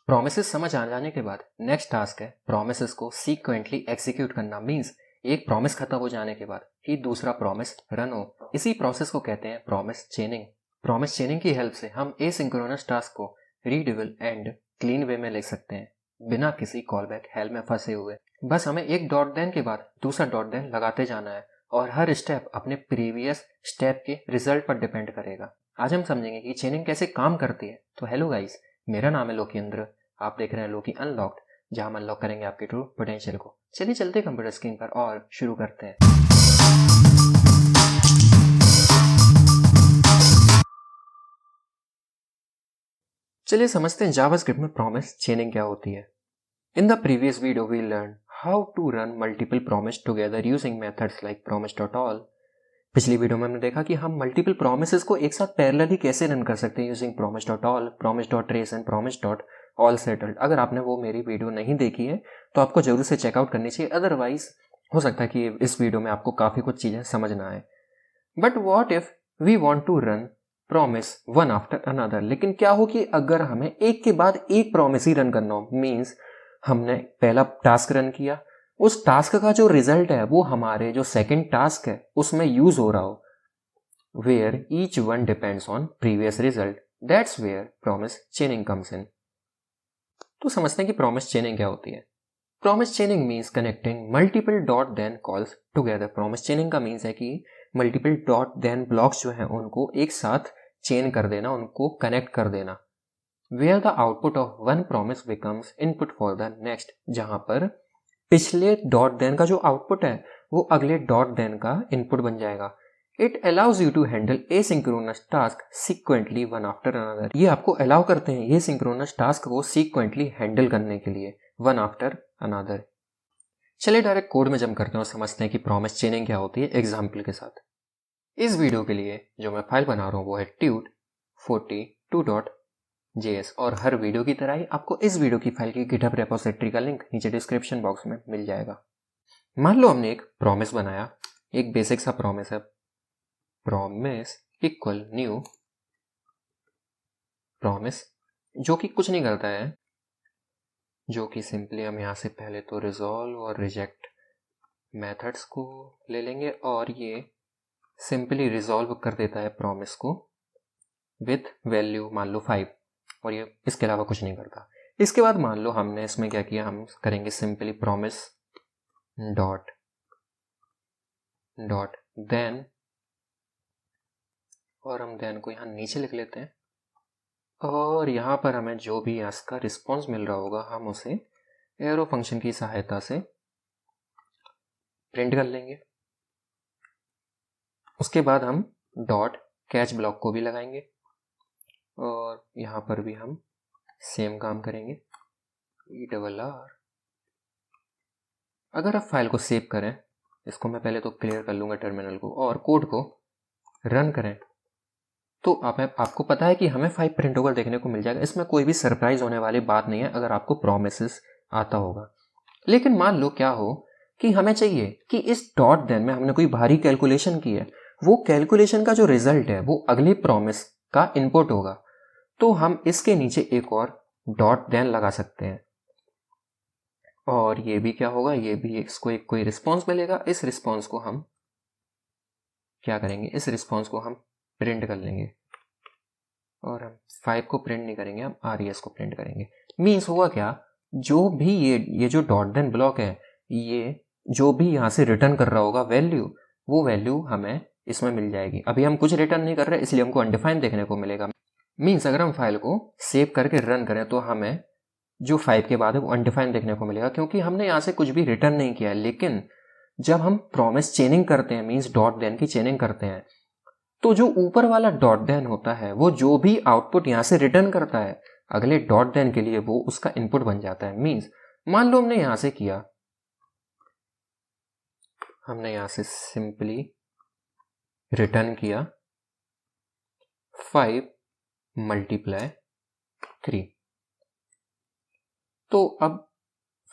Promises समझ आ जाने के बाद नेक्स्ट टास्क है प्रोमिसेस को सीक्वेंटली एग्जीक्यूट करना। मींस एक प्रॉमिस खत्म हो जाने के बाद ही दूसरा प्रॉमिस रन हो। इसी प्रोसेस को कहते हैं प्रॉमिस चेनिंग। प्रॉमिस चेनिंग की हेल्प से हम एसिंक्रोनस टास्क को रीडेबल एंड क्लीन वे में लिख सकते हैं बिना किसी कॉलबैक हेल में फंसे हुए। बस हमें एक डॉट देन के बाद दूसरा डॉट देन लगाते जाना है और हर स्टेप अपने प्रीवियस स्टेप के रिजल्ट पर डिपेंड करेगा। आज हम समझेंगे कि चेनिंग कैसे काम करती है। तो हेलो गाइस, मेरा नाम है लोकेंद्र। आप देख रहे हैं लोकी अनलॉक्ड, जहां हम अनलॉक करेंगे आपके ट्रू पोटेंशियल को। चलिए चलते कंप्यूटर स्क्रीन पर और शुरू करते हैं। चलिए समझते हैं जावास्क्रिप्ट में प्रॉमिस चेनिंग क्या होती है। In the previous video we learn how to run multiple promise together using methods like promise.all। पिछली वीडियो में हमने देखा कि हम मल्टीपल प्रोमिसेस को एक साथ पैरेलली कैसे रन कर सकते हैं using promise.all, promise.trace and promise.all settled। अगर आपने वो मेरी वीडियो नहीं देखी है तो आपको जरूर से चेकआउट करनी चाहिए, अदरवाइज हो सकता है कि इस वीडियो में आपको काफ़ी कुछ चीज़ें समझ ना आए। But what if we want to run promise one after another. लेकिन क्या हो कि अगर हमें एक के बाद एक प्रॉमिस ही रन करना हो, मीन्स हमने पहला टास्क रन किया, उस टास्क का जो रिजल्ट है वो हमारे जो सेकंड टास्क है उसमें यूज हो रहा हो, where each one depends on previous result, that's where promise chaining comes in. तो समझते हैं कि प्रॉमिस चेनिंग क्या होती है। Promise chaining means connecting multiple dot then calls together. Promise chaining का मीन्स है कि मल्टीपल डॉट देन ब्लॉक्स जो हैं उनको एक साथ चेन कर देना, उनको कनेक्ट कर देना। Where the output of one promise becomes input for the next, जहां पर पिछले डॉट देन का जो आउटपुट है वो अगले डॉट देन का इनपुट बन जाएगा। It allows you to handle asynchronous task sequentially one after another. ये आपको अलाउ करते हैं ये सिंक्रोनस टास्क को सीक्वेंटली हैंडल करने के लिए वन आफ्टर अनदर। चलिए डायरेक्ट कोड में जंप करते हैं और समझते हैं कि प्रॉमिस चेनिंग क्या होती है एग्जाम्पल के साथ। इस वीडियो के लिए जो मैं फाइल बना रहा हूँ वो है tut42.js और हर वीडियो की तरह ही आपको इस वीडियो की फाइल की गिटहब रेपोजिटरी का लिंक नीचे डिस्क्रिप्शन बॉक्स में मिल जाएगा। मान लो हमने एक प्रॉमिस बनाया, एक बेसिक सा प्रॉमिस है, प्रॉमिस इक्वल न्यू प्रॉमिस, जो कि कुछ नहीं करता है, जो कि सिंपली हम यहाँ से पहले तो रिजॉल्व और रिजेक्ट मेथड्स को ले लेंगे और ये सिंपली रिजॉल्व कर देता है प्रॉमिस को विथ वैल्यू मान लो 5 और ये इसके अलावा कुछ नहीं करता। इसके बाद मान लो हमने इसमें क्या किया, हम करेंगे simply promise dot dot then और हम देन को यहाँ नीचे लिख लेते हैं और यहाँ पर हमें जो भी इसका रिस्पॉन्स मिल रहा होगा हम उसे एरो फंक्शन की सहायता से प्रिंट कर लेंगे। उसके बाद हम डॉट कैच ब्लॉक को भी लगाएंगे और यहाँ पर भी हम सेम काम करेंगे ERR। अगर आप फाइल को सेव करें, इसको मैं पहले तो क्लियर कर लूँगा टर्मिनल को, और कोड को रन करें तो आपको पता है कि हमें 5 प्रिंट होकर देखने को मिल जाएगा। इसमें कोई भी सरप्राइज होने वाली बात नहीं है अगर आपको प्रोमिसेस आता होगा। लेकिन मान लो क्या हो कि हमें चाहिए कि इस डॉट देन में हमने कोई भारी कैलकुलेशन की है, वो कैलकुलेशन का जो रिजल्ट है वो अगले प्रॉमिस का इनपुट होगा, तो हम इसके नीचे एक और डॉट देन लगा सकते हैं और ये भी क्या होगा, ये भी इसको एक कोई रिस्पॉन्स मिलेगा। इस रिस्पॉन्स को हम क्या करेंगे, इस रिस्पॉन्स को हम प्रिंट कर लेंगे और हम 5 को प्रिंट नहीं करेंगे, हम RES को प्रिंट करेंगे। मीन्स होगा क्या, जो भी ये जो डॉट देन ब्लॉक है, ये जो भी यहाँ से रिटर्न कर रहा होगा वैल्यू, वो वैल्यू हमें इसमें मिल जाएगी। अभी हम कुछ रिटर्न नहीं कर रहे इसलिए हमको अनडिफाइंड देखने को मिलेगा। मीन्स अगर हम फाइल को सेव करके रन करें तो हमें जो 5 के बाद है वो अनडिफाइंड देखने को मिलेगा, क्योंकि हमने यहाँ से कुछ भी रिटर्न नहीं किया है। लेकिन जब हम प्रॉमिस चेनिंग करते हैं, मीन्स डॉट देन की चेनिंग करते हैं, तो जो ऊपर वाला डॉट देन होता है वो जो भी आउटपुट यहाँ से रिटर्न करता है अगले डॉट देन के लिए वो उसका इनपुट बन जाता है। मीन्स मान लो हमने यहां से किया, हमने यहां से सिंपली रिटर्न किया 5 मल्टीप्लाई 3, तो अब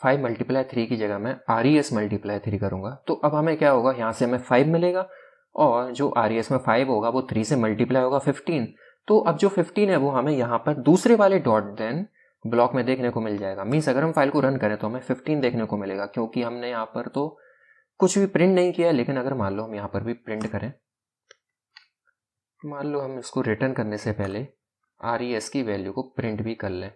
5 मल्टीप्लाई 3 की जगह मैं RES मल्टीप्लाई 3 करूंगा, तो अब हमें क्या होगा, यहां से हमें 5 मिलेगा और जो RES में 5 होगा वो 3 से मल्टीप्लाई होगा 15, तो अब जो 15 है वो हमें यहाँ पर दूसरे वाले डॉट देन ब्लॉक में देखने को मिल जाएगा। मीन्स अगर हम फाइल को रन करें तो हमें 15 देखने को मिलेगा, क्योंकि हमने यहाँ पर तो कुछ भी प्रिंट नहीं किया है। लेकिन अगर मान लो हम यहाँ पर भी प्रिंट करें, मान लो हम इसको रिटर्न करने से पहले res की वैल्यू को प्रिंट भी कर लें,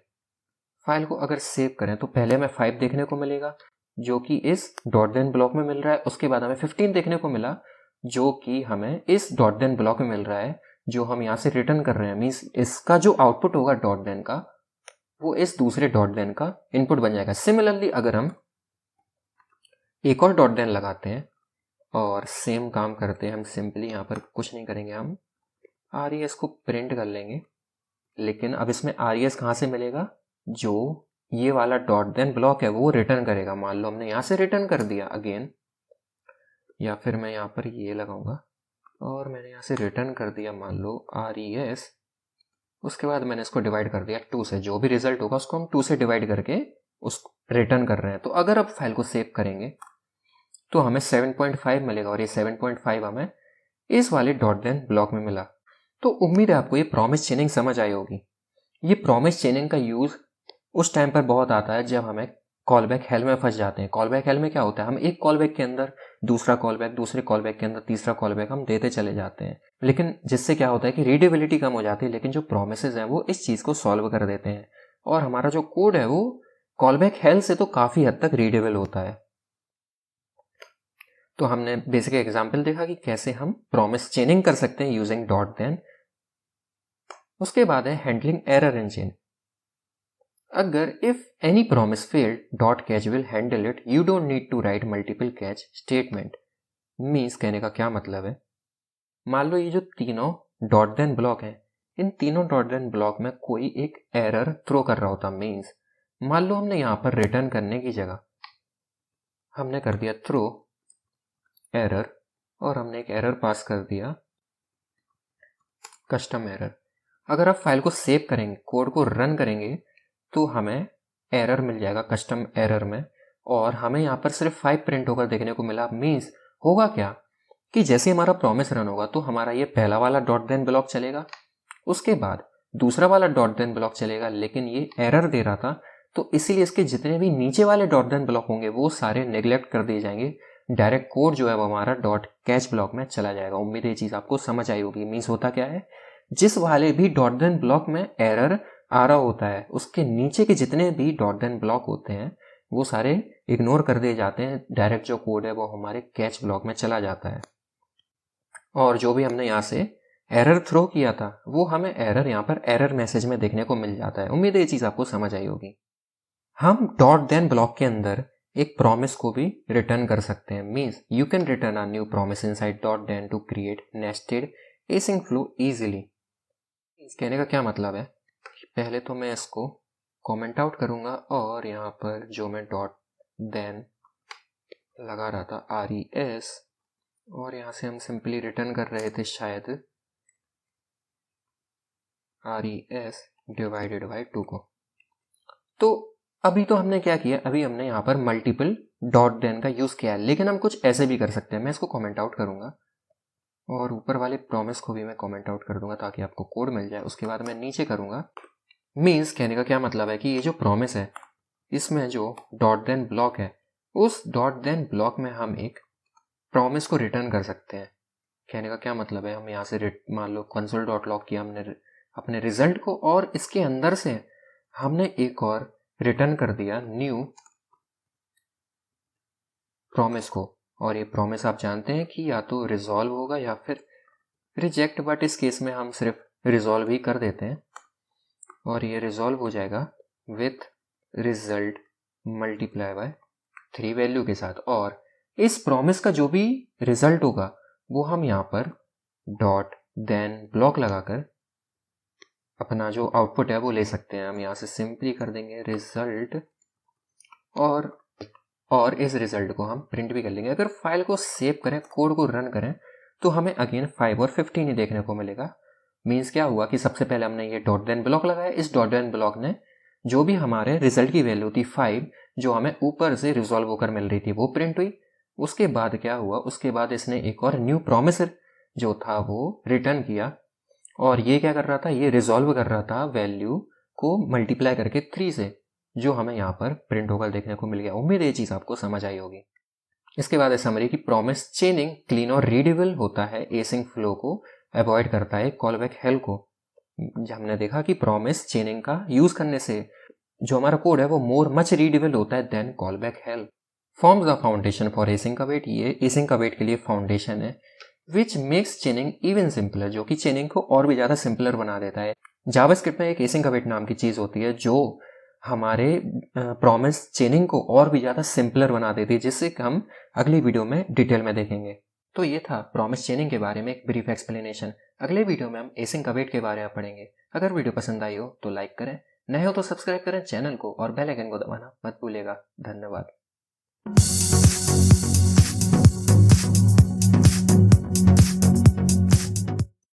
फाइल को अगर सेव करें तो पहले हमें 5 देखने को मिलेगा जो कि इस डॉट देन ब्लॉक में मिल रहा है। उसके बाद हमें 15 देखने को मिला जो कि हमें इस डॉट देन ब्लॉक में मिल रहा है, जो हम यहाँ से रिटर्न कर रहे हैं। मीन्स इसका जो आउटपुट होगा डॉट देन का, वो इस दूसरे डॉट देन का इनपुट बन जाएगा। सिमिलरली अगर हम एक और डॉट देन लगाते हैं और सेम काम करते हैं, हम सिंपली यहाँ पर कुछ नहीं करेंगे, हम res को प्रिंट कर लेंगे। लेकिन अब इसमें res कहाँ से मिलेगा? जो ये वाला डॉट देन ब्लॉक है वो रिटर्न करेगा। मान लो हमने यहाँ से रिटर्न कर दिया अगेन, या फिर मैं यहाँ पर ये लगाऊंगा और मैंने यहाँ से रिटर्न कर दिया मान लो res। उसके बाद मैंने इसको डिवाइड कर दिया 2 से, जो भी रिजल्ट होगा उसको हम 2 से डिवाइड करके उसको रिटर्न कर रहे हैं। तो अगर अब फाइल को सेव करेंगे तो हमें 7.5 मिलेगा और ये 7.5 हमें इस वाले डॉट देन ब्लॉक में मिला। तो उम्मीद है आपको ये प्रॉमिस चेनिंग समझ आई होगी। ये प्रॉमिस चेनिंग का यूज़ उस टाइम पर बहुत आता है जब हमें कॉल बैक हेल में फंस जाते हैं। कॉल बैक हेल में क्या होता है, हम एक कॉल बैक के अंदर दूसरा कॉल बैक, दूसरे कॉल बैक के अंदर तीसरा कॉल बैक हम देते चले जाते हैं। लेकिन जिससे क्या होता है कि रीडेबिलिटी कम हो जाती है, लेकिन जो प्रोमिसेस हैं वो इस चीज़ को सॉल्व कर देते हैं और हमारा जो कोड है वो कॉल बैक हेल से तो काफ़ी हद तक रीडेबल होता है। तो हमने बेसिक एग्जाम्पल देखा कि कैसे हम प्रॉमिस चेनिंग कर सकते हैं यूजिंग डॉट देन। उसके बाद है हैंडलिंग एरर इन चेन। अगर if any promise failed, dot catch will handle it. You don't need to write multiple catch statement. Means कहने का क्या मतलब है, मान लो ये जो तीनों डॉट देन ब्लॉक हैं, इन तीनों डॉट देन ब्लॉक में कोई एक एरर थ्रो कर रहा होता। मीन्स मान लो हमने यहां पर रिटर्न करने की जगह हमने कर दिया थ्रो एरर और हमने एक एरर पास कर दिया कस्टम एरर। अगर आप फाइल को सेव करेंगे, कोड को रन करेंगे, तो हमें एरर मिल जाएगा कस्टम एरर में और हमें यहाँ पर सिर्फ 5 प्रिंट होकर देखने को मिला। मीन्स होगा क्या कि जैसे हमारा प्रॉमिस रन होगा तो हमारा ये पहला वाला डॉट देन ब्लॉक चलेगा, उसके बाद दूसरा वाला डॉट देन ब्लॉक चलेगा, लेकिन ये एरर दे रहा था तो इसीलिए इसके जितने भी नीचे वाले डॉट देन ब्लॉक होंगे वो सारे नेग्लेक्ट कर दिए जाएंगे। डायरेक्ट कोड जो है वो हमारा डॉट कैच ब्लॉक में चला जाएगा। उम्मीद है ये चीज़ आपको समझ आई होगी। मीन्स होता क्या है, जिस वाले भी डॉट देन ब्लॉक में एरर आ रहा होता है उसके नीचे के जितने भी डॉट देन ब्लॉक होते हैं वो सारे इग्नोर कर दिए जाते हैं। डायरेक्ट जो कोड है वो हमारे कैच ब्लॉक में चला जाता है और जो भी हमने यहाँ से एरर थ्रो किया था वो हमें एरर यहाँ पर एरर मैसेज में देखने को मिल जाता है। उम्मीद है ये चीज़ आपको समझ आई होगी। हम डॉट देन ब्लॉक के अंदर एक प्रॉमिस को भी रिटर्न कर सकते हैं। Means you can return a new promise inside dot then to create nested async flow easily. कहने का क्या मतलब है, पहले तो मैं इसको कमेंट आउट करूंगा और यहाँ पर जो मैं डॉट देन लगा रहा था res और यहाँ से हम सिंपली रिटर्न कर रहे थे शायद res डिवाइडेड बाई 2 को। तो अभी तो हमने क्या किया, अभी हमने यहाँ पर मल्टीपल डॉट देन का यूज़ किया है, लेकिन हम कुछ ऐसे भी कर सकते हैं। मैं इसको कमेंट आउट करूंगा और ऊपर वाले प्रॉमिस को भी मैं कमेंट आउट कर दूंगा ताकि आपको कोड मिल जाए। उसके बाद मैं नीचे करूंगा। मीन्स कहने का क्या मतलब है कि ये जो प्रॉमिस है इसमें जो डॉट देन ब्लॉक है उस डॉट देन ब्लॉक में हम एक प्रॉमिस को रिटर्न कर सकते हैं। कहने का क्या मतलब है, हम यहाँ से मान लो कंसोल डॉट लॉग किया हमने अपने रिजल्ट को और इसके अंदर से हमने एक और रिटर्न कर दिया न्यू प्रॉमिस को। और ये प्रॉमिस आप जानते हैं कि या तो रिजॉल्व होगा या फिर रिजेक्ट, बट इस केस में हम सिर्फ रिजॉल्व ही कर देते हैं और ये रिजॉल्व हो जाएगा with result multiply by 3 value के साथ। और इस प्रॉमिस का जो भी रिजल्ट होगा वो हम यहाँ पर डॉट देन ब्लॉक लगाकर अपना जो आउटपुट है वो ले सकते हैं। हम यहाँ से सिंपली कर देंगे रिजल्ट और इस रिजल्ट को हम प्रिंट भी कर लेंगे। अगर फाइल को सेव करें, कोड को रन करें, तो हमें अगेन 5 और 15 ही देखने को मिलेगा। मीन्स क्या हुआ कि सबसे पहले हमने ये डॉट देन ब्लॉक लगाया, इस डॉट देन ब्लॉक ने जो भी हमारे रिजल्ट की वैल्यू थी 5 जो हमें ऊपर से रिजॉल्व होकर मिल रही थी वो प्रिंट हुई। उसके बाद क्या हुआ, उसके बाद इसने एक और न्यू प्रॉमिस जो था वो रिटर्न किया और ये क्या कर रहा था, ये रिजॉल्व कर रहा था वैल्यू को मल्टीप्लाई करके 3 से, जो हमें यहाँ पर प्रिंट होकर देखने को मिल गया। उम्मीद है ये चीज़ आपको समझ आई होगी। इसके बाद है समरी की प्रॉमिस चेनिंग क्लीन और रीडेबल होता है, एसिंग फ्लो को अवॉइड करता है, कॉल बैक हेल को। हमने देखा कि प्रॉमिस चेनिंग का यूज करने से जो हमारा कोड है वो मोर मच रीडेबल होता है then callback hell. Forms the foundation for async await, ये एसिंग अवेट के लिए फाउंडेशन है। Which makes chaining even simpler, जो कि चेनिंग को और भी ज़्यादा सिंपलर बना देता है। जावास्क्रिप्ट में एक एसिंग अवेट नाम की चीज़ होती है जो हमारे प्रॉमिस चेनिंग को और भी ज़्यादा सिंपलर बना देती है, जिससे हम अगली वीडियो में डिटेल में देखेंगे। तो ये था प्रॉमिस चेनिंग के बारे में एक ब्रीफ एक्सप्लेनेशन। अगले वीडियो में हम एसिंग अवेट के बारे में पढ़ेंगे। अगर वीडियो पसंद आई हो तो लाइक करें, नए हो तो सब्सक्राइब करें चैनल को और बेल आइकन को दबाना मत भूलिएगा। धन्यवाद।